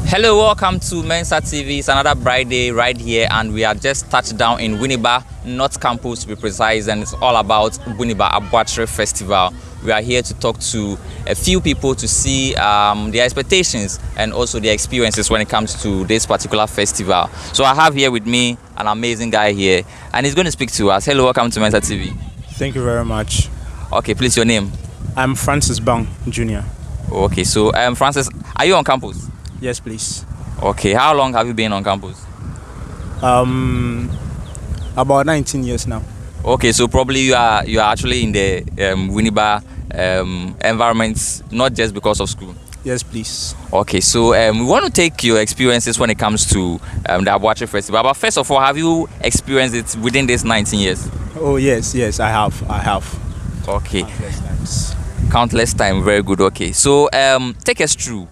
Hello, welcome to Mensa TV. It's another bright day right here, and we are just touched down in Winneba, North Campus to be precise, and it's all about Winneba Aboakyer Festival. We are here to talk to a few people to see their expectations and also their experiences when it comes to this particular festival. So I have here with me an amazing guy here, and he's going to speak to us. Hello, welcome to Mensa TV. Thank you very much. Okay, please, your name? I'm Francis Bang, Jr. Okay, so Francis, are you on campus? Yes, please. Okay, how long have you been on campus? About 19 years now. Okay, so probably you are actually in the Winneba environment, not just because of school. Yes, please. Okay, so we want to take your experiences when it comes to the Aboakyer Festival. But first of all, have you experienced it within these 19 years? Oh yes, I have. Okay. Countless times. Countless time, very good. Okay, so take us through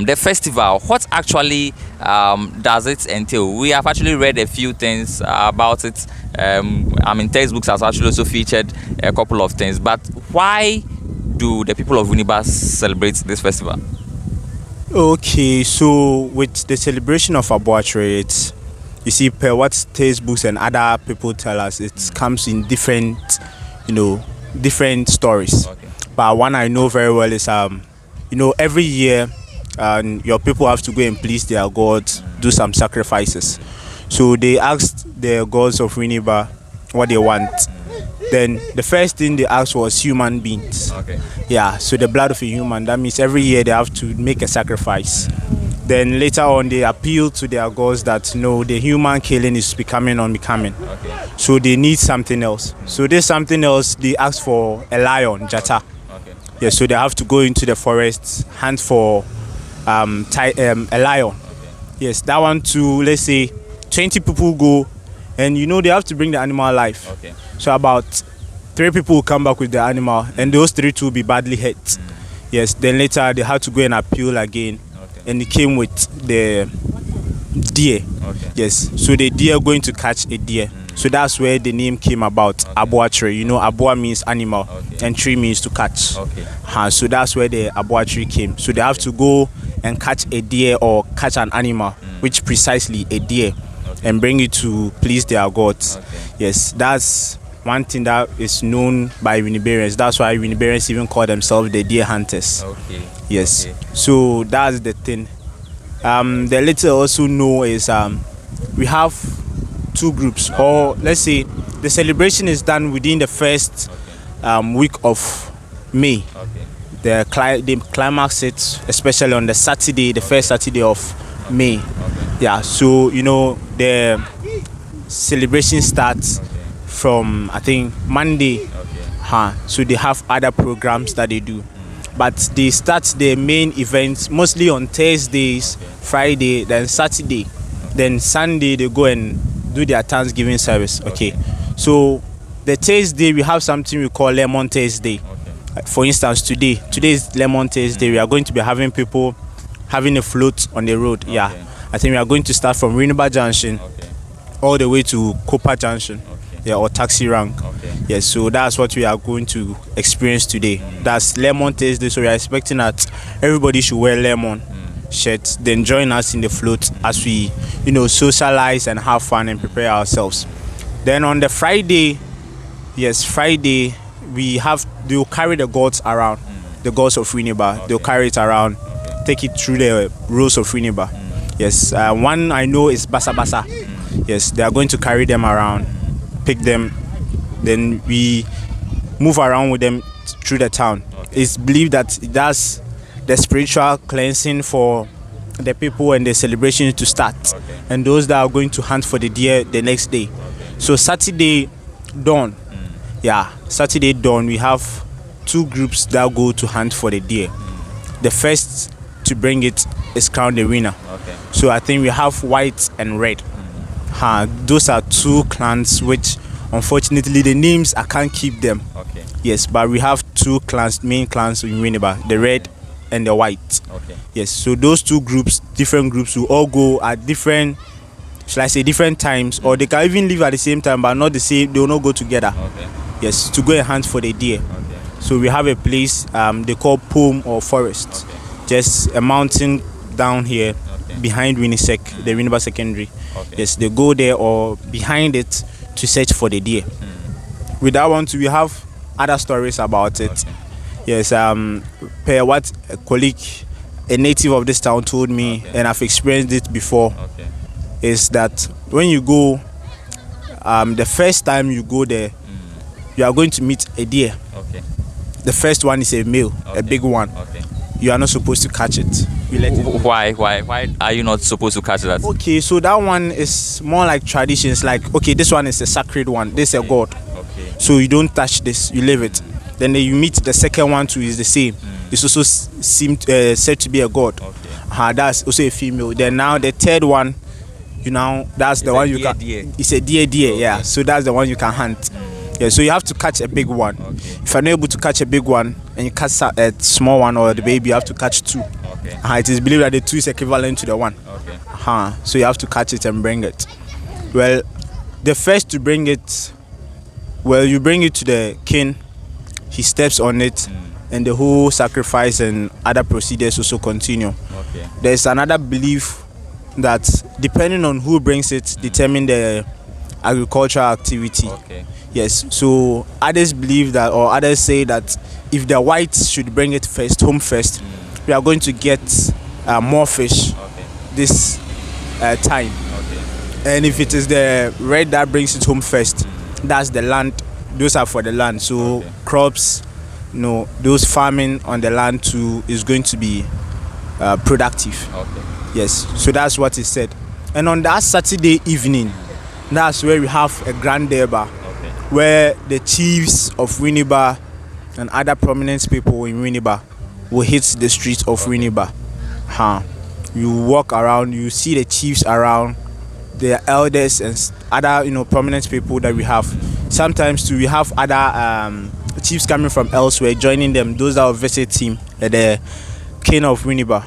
the festival. What actually does it entail? We have actually read a few things about it. Textbooks has actually also featured a couple of things. But why do the people of Winneba celebrate this festival? Okay, so with the celebration of Aboakyer, it's, you see, per what textbooks and other people tell us, it comes in different stories. Okay. But one I know very well is every year your people have to go and please their gods, do some sacrifices. So they asked the gods of Winneba what they want. Then the first thing they asked was human beings. Okay. Yeah, so the blood of a human. That means every year they have to make a sacrifice. Then later on they appeal to their gods that no, the human killing is becoming unbecoming. Okay. So they need something else. So there's something else. They ask for a lion, jata. Okay. Yeah, so they have to go into the forest, hunt for a lion. Okay. Yes, that one too. Let's say 20 people go, and they have to bring the animal alive. Okay. So about 3 people will come back with the animal, and those 3 will be badly hurt. Yes, then later they have to go and appeal again. Okay. And they came with the deer. Okay. Yes, so the deer going to catch a deer. So that's where the name came about, Aboakyer. Aboa means animal, and tree means to catch. Okay. So that's where the Aboakyer came. So they have to go and catch a deer or catch an animal, which precisely a deer, and bring it to please their gods. Okay. Yes, that's one thing that is known by Winnebarians. That's why Winnebarians even call themselves the deer hunters. Okay. Yes. Okay. So that's the thing. The little also know is we have 2 groups, or let's say the celebration is done within the first week of May. Okay. The climax is especially on the Saturday, the first Saturday of May. Okay. Yeah, so the celebration starts from I think Monday. Okay. So they have other programs that they do. But they start their main events mostly on Thursdays, Friday, then Saturday. Then Sunday they go and do their Thanksgiving service. Okay. So the Thursday we have something we call Lemon Thursday. For instance, today is Lemon Thursday. We are going to be having people having a float on the road. Yeah. I think we are going to start from Winneba Junction all the way to Copa Junction. Yeah, or taxi rank. Okay. Yes, so that's what we are going to experience today. That's Lemon Thursday, so we are expecting that everybody should wear lemon shirts, then join us in the float as we, socialize and have fun and prepare ourselves. Then on the Friday, they'll carry the gods around, the gods of Winneba. They'll carry it around, take it through the roads of Winneba. Yes, one I know is Basa Basa. Yes, they are going to carry them around, pick them, then we move around with them through the town. It's believed that it does the spiritual cleansing for the people and the celebration to start, and those that are going to hunt for the deer the next day. So Saturday dawn, Saturday dawn we have 2 groups that go to hunt for the deer. The first to bring it is crowned the winner. So I think we have white and red. Those are 2 clans which unfortunately the names I can't keep them. Yes, but we have 2 clans, main clans in Winneba, the red and the white. Yes, so those 2 groups, different groups, will all go at different, shall I say, different times, or they can even live at the same time but not the same. They will not go together. Yes, to go and hunt for the deer. So we have a place they call Pome or forest, just a mountain down here behind Winnisec, the Winneba Secondary. Okay. Yes, they go there or behind it to search for the deer. With that one too, we have other stories about it. Okay. Yes, per what a colleague, a native of this town told me, and I've experienced it before, is that when you go, the first time you go there, you are going to meet a deer. Okay. The first one is a male, a big one. Okay. You are not supposed to catch it. You let it. Why are you not supposed to catch that? Okay, so that one is more like traditions. Like, okay, this one is a sacred one. This is a god. Okay. So you don't touch this. You leave it. Then you meet the second one too. Is the same. It's also said to be a god. Okay. That's also a female. Then now the third one, that's the one you can. It's a deer. Okay. Yeah. So that's the one you can hunt. Yeah, so you have to catch a big one. Okay. If you're not able to catch a big one and you catch a small one or the baby, you have to catch two. Okay. It is believed that the two is equivalent to the one. Okay. So you have to catch it and bring it. Well, the first to bring it, you bring it to the king, he steps on it, and the whole sacrifice and other procedures also continue. Okay. There's another belief that depending on who brings it, determine the agricultural activity. Okay. Yes, so others believe that, or others say that if the whites should bring it home first, we are going to get more fish this time. Okay. And if it is the red that brings it home first, that's the land. Those are for the land. So crops, those farming on the land too is going to be productive. Okay. Yes, so that's what is said. And on that Saturday evening, that's where we have a grand derby, where the chiefs of Winneba and other prominent people in Winneba will hit the streets of Winneba. You walk around, you see the chiefs around, the elders and other prominent people that we have. Sometimes too we have other chiefs coming from elsewhere joining them. Those that will visit him, the king of Winneba.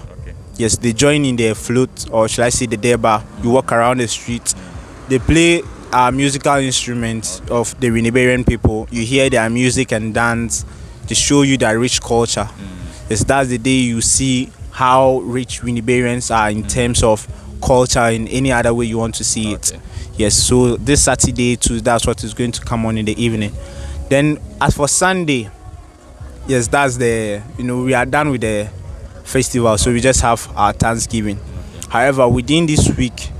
Yes, they join in their flute, or should I say the derby. You walk around the street. They play musical instruments of the Winnebarian people. You hear their music and dance to show you their rich culture. Yes, that's the day you see how rich Winnebarians are in terms of culture in any other way you want to see it. Yes, so this Saturday too, that's what is going to come on in the evening. Then as for Sunday, yes, that's we are done with the festival, so we just have our Thanksgiving. However, within this week,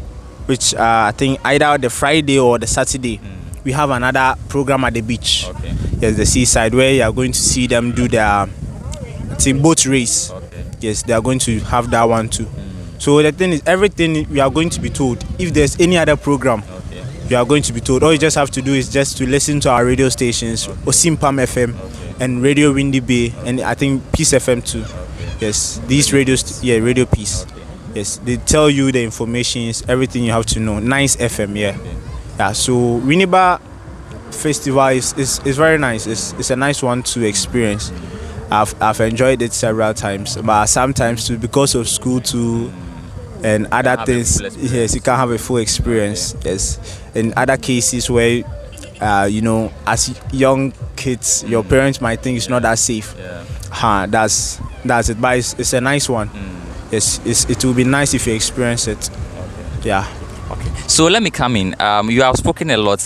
which I think either the Friday or the Saturday, we have another program at the beach. Yes, the seaside, where you are going to see them do their boat race. Yes, they are going to have that one too. So the thing is, everything we are going to be told. If there's any other program, you are going to be told. All you just have to do is just to listen to our radio stations, Simpafo FM and Radio Windy Bay, and I think Peace FM too. Yes, these radios, radio Peace. Yes, they tell you the information, everything you have to know. Nice FM, yeah. So Winneba Festival is very nice. It's a nice one to experience. I've enjoyed it several times, but sometimes too, because of school too and other things, yes, you can't have a full experience. Yes, in other cases where as young kids, your parents might think it's not that safe. That's it. But it's a nice one. Yes, it will be nice if you experience it. Yeah. Okay. So let me come in. You have spoken a lot.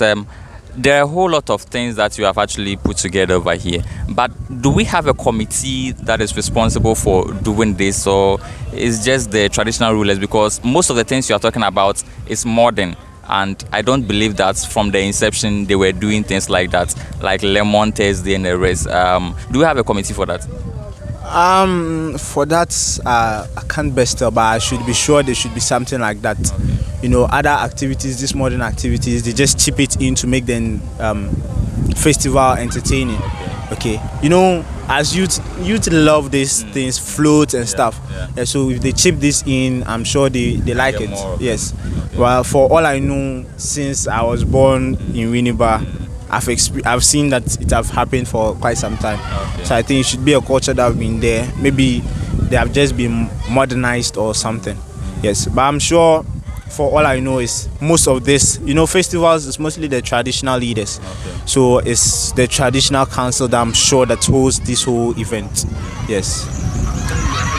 There are a whole lot of things that you have actually put together over here. But do we have a committee that is responsible for doing this, or is just the traditional rulers? Because most of the things you are talking about is modern, and I don't believe that from the inception they were doing things like that, like Lemon Thursday and the rest. Do we have a committee for that? For that, I can't best tell, but I should be sure there should be something like that. Other activities, these modern activities, they just chip it in to make the festival entertaining. Okay. As youth love these things, floats and stuff. Yeah, so if they chip this in, I'm sure they like it. Yes. Well, for all I know, since I was born in Winneba, I've seen that it have happened for quite some time. So I think it should be a culture that have been there. Maybe they have just been modernized or something. Yes, but I'm sure, for all I know, is most of this, festivals is mostly the traditional leaders. So it's the traditional council that I'm sure that holds this whole event. Yes.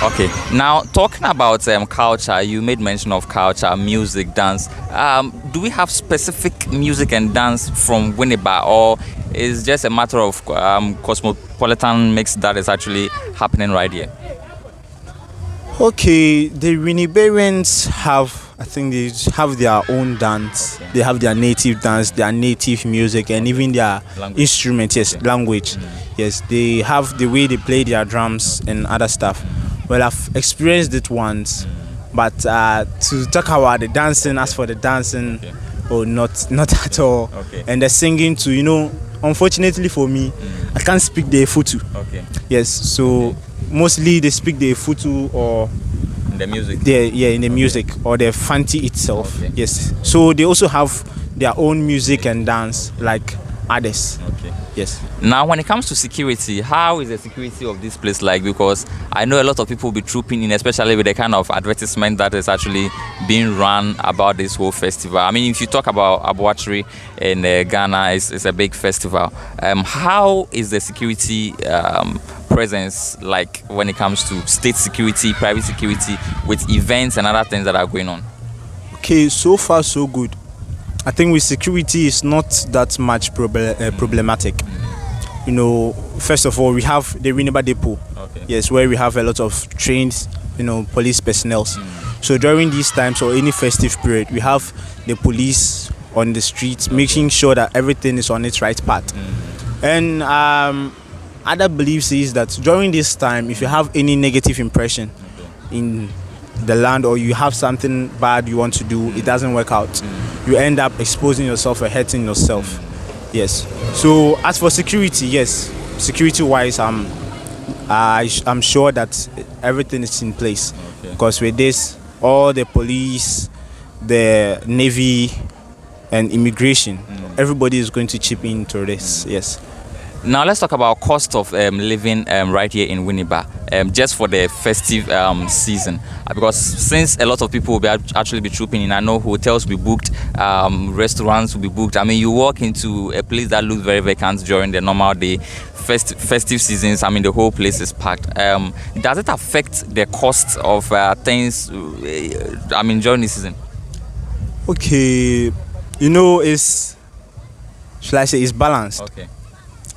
Okay. Now, talking about culture, you made mention of culture, music, dance. Do we have specific music and dance from Winneba, or is just a matter of cosmopolitan mix that is actually happening right here? Okay, the Winnebarians have, I think they have their own dance. Okay. They have their native dance, their native music, and even their Language. instrument. Yes, Okay. language. Yes, they have the way they play their drums and other stuff. Well, I've experienced it once, but to talk about the dancing, as for the dancing, Okay. oh, not at all. Okay. And the singing too. Unfortunately for me, I can't speak the Futu. Okay. Yes, so mostly they speak the Futu or The music. in the music or the Fante itself. Okay. Yes, so they also have their own music and dance like others. Okay. Yes. Now, when it comes to security, how is the security of this place like? Because I know a lot of people will be trooping in, especially with the kind of advertisement that is actually being run about this whole festival. I mean, if you talk about Aboakyer in Ghana, it's a big festival. How is the security presence like when it comes to state security, private security, with events and other things that are going on? Okay, so far so good. I think with security it's not that much problematic. First of all, we have the Winneba depot. Okay. Yes, where we have a lot of trained, police personnel. So during these times or any festive period, we have the police on the streets, making sure that everything is on its right path. And other beliefs is that during this time, if you have any negative impression in the land or you have something bad you want to do, it doesn't work out. You end up exposing yourself or hurting yourself. Yes. So as for security, yes, security-wise, I'm sure that everything is in place. Okay. Because with this, all the police, the navy, and immigration, everybody is going to chip into this. Yes. Now let's talk about cost of living right here in Winneba, just for the festive season. Because since a lot of people will be actually be trooping in, I know hotels will be booked, restaurants will be booked. I mean, you walk into a place that looks very vacant during the normal day, festive seasons. I mean, the whole place is packed. Does it affect the cost of things? I mean, during the season. Okay, should I say it's balanced? Okay.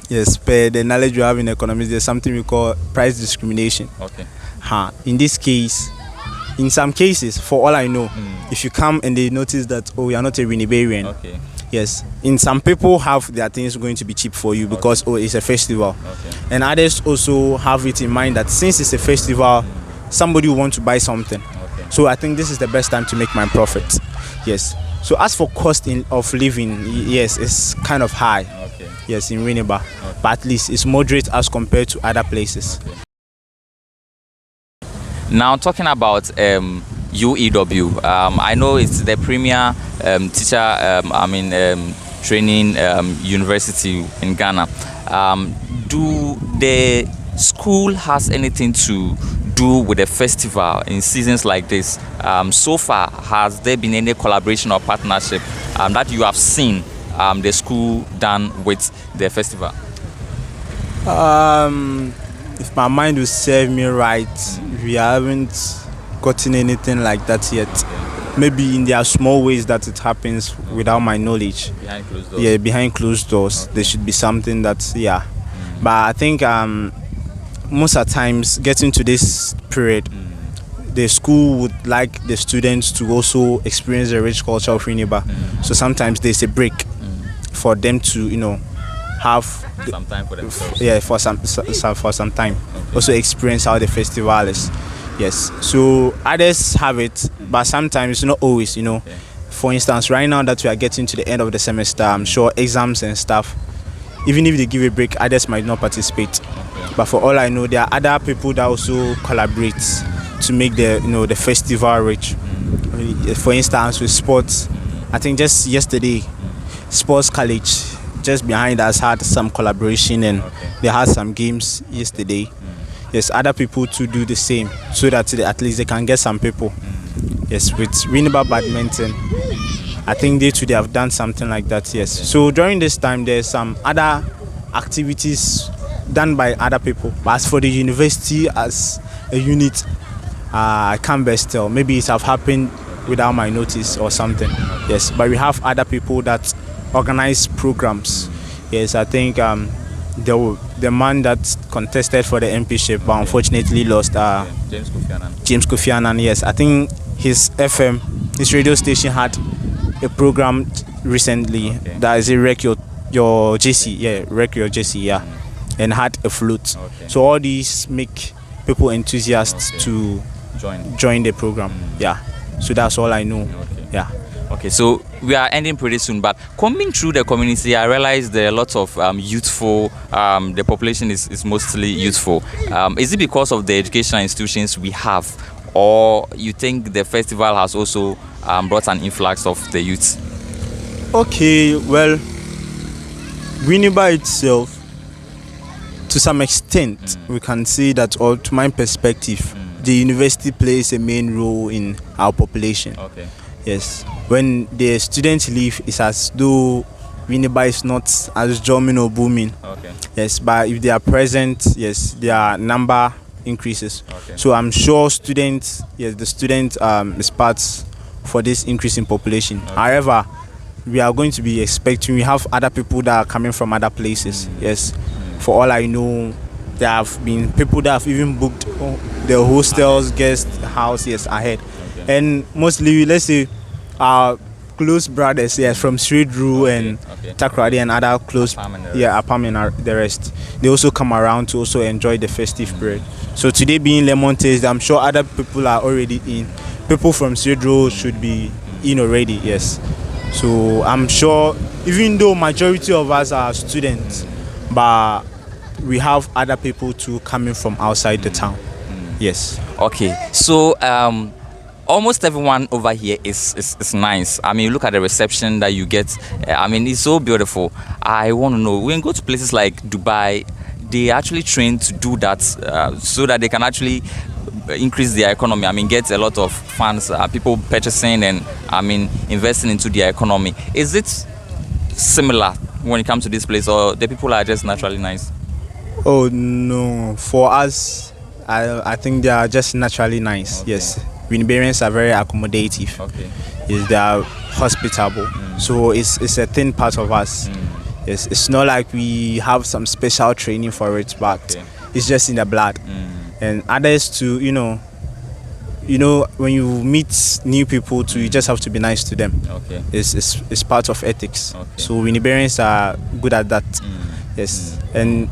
Yes, per the knowledge you have in economics, there's something we call price discrimination. Okay. In this case, in some cases, for all I know, if you come and they notice that, oh, you're not a Winnebarian, Okay. yes, in some people have their things going to be cheap for you because, oh, it's a festival. Okay. And others also have it in mind that since it's a festival, somebody will want to buy something. Okay. So I think this is the best time to make my profit. Yes. So as for cost of living, yes, it's kind of high. Okay. Yes, in Winneba, but at least it's moderate as compared to other places. Now talking about UEW, I know it's the premier teacher, training university in Ghana. Do the school has anything to do with the festival in seasons like this? So far, has there been any collaboration or partnership that you have seen the school done with the festival? If my mind will serve me right, we haven't gotten anything like that yet. Maybe in their small ways that it happens without my knowledge. Behind closed doors? Yeah, behind closed doors. There should be something that, But I think most of the times getting to this period, the school would like the students to also experience the rich culture of Winneba. So sometimes there's a break for them to, have Some time for themselves. for some time. Also experience how the festival is. Yes. So others have it, but sometimes not always. For instance, right now that we are getting to the end of the semester, I'm sure exams and stuff. Even if they give a break, others might not participate. But for all I know, there are other people that also collaborate to make the festival rich. For instance, with sports, I think just yesterday, Sports College just behind us had some collaboration and they had some games yesterday. Yes, other people to do the same so that at least they can get some people. Yes, with Winneba badminton, I think they too they have done something like that. Yes. So during this time, there's some other activities done by other people. But as for the university as a unit, I can't best tell. Maybe it have happened without my notice or something. Yes, but we have other people that organize programs. Yes, I think the man that contested for the MPship but unfortunately lost, James Kofi Annan. Yes, I think his radio station had a program recently that is a Wreck Your JC, and had a float. So all these make people enthusiasts to join the program. Yeah, so that's all I know. Yeah. Okay, so we are ending pretty soon, but coming through the community, I realized there are lots of youthful, the population is mostly youthful. Is it because of the educational institutions we have, or you think the festival has also brought an influx of the youth? Okay, well, Winneba itself, to some extent, we can say that, or to my perspective, the university plays a main role in our population. Okay. Yes, when the students leave, it's as though Winneba is not as drumming or booming. Okay. Yes, but if they are present, yes, their number increases. Okay. So I'm sure students, the student is part for this increase in population. Okay. However, we are going to be expecting, we have other people that are coming from other places. Yes, for all I know, there have been people that have even booked the hostels, guest house, ahead. Okay. And mostly, let's say, our close brothers, from Sridru and Takrady and other close, Apam and the rest, they also come around to also enjoy the festive period. So today being Lemon Taste, I'm sure other people are already in. People from Sridru should be in already, yes. So I'm sure, even though majority of us are students, but we have other people too coming from outside the town. Yes. Okay. So almost everyone over here is nice. I mean, look at the reception that you get. I mean, it's so beautiful. I want to know, when you go to places like Dubai, they actually train to do that so that they can actually increase their economy. I mean, get a lot of funds, people purchasing and investing into their economy. Is it similar when it comes to this place, or the people are just naturally nice? Oh no, for us, I think they are just naturally nice. Okay. Yes, Winnebarians are very accommodative. Okay. Yes, they are hospitable. So it's a thin part of us. Yes, it's not like we have some special training for it, but it's just in the blood. And others too, when you meet new people too, you just have to be nice to them. Okay. It's part of ethics. Okay. So Winnebarians are good at that. Yes. And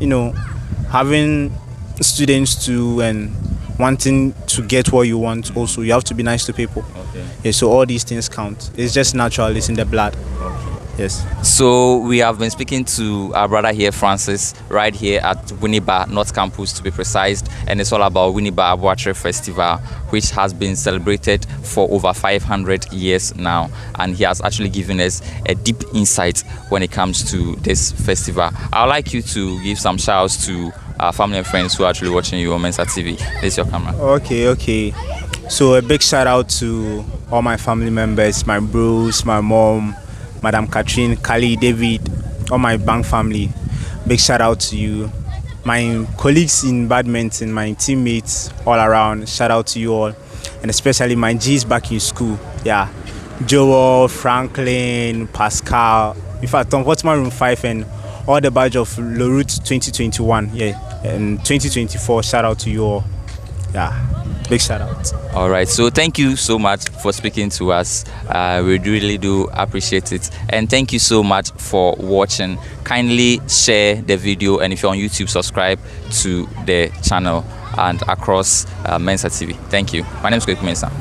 having students too and wanting to get what you want also, you have to be nice to people. Okay. Yeah, so all these things count. It's just natural, it's in the blood. Okay. Yes. So we have been speaking to our brother here, Francis, right here at Winneba North Campus to be precise, and it's all about Winneba Aboakyer Festival, which has been celebrated for over 500 years now, and he has actually given us a deep insight when it comes to this festival. I would like you to give some shouts to our family and friends who are actually watching you on Mensa TV. This is your camera. Okay. So a big shout out to all my family members, my bros, my mom, Madam Catherine, Kali, David, all my bank family. Big shout out to you. My colleagues in badminton, my teammates all around, shout out to you all. And especially my G's back in school. Yeah. Joel, Franklin, Pascal. In fact, on what's my room 5 and all the badge of Lorute 2021. Yeah. And 2024, shout out to you all. Yeah. Big shout out. All right, so thank you so much for speaking to us. We really do appreciate it, and thank you so much for watching. Kindly share the video, and if you're on YouTube, subscribe to the channel and across Mensa TV. Thank you. My name is Mensa.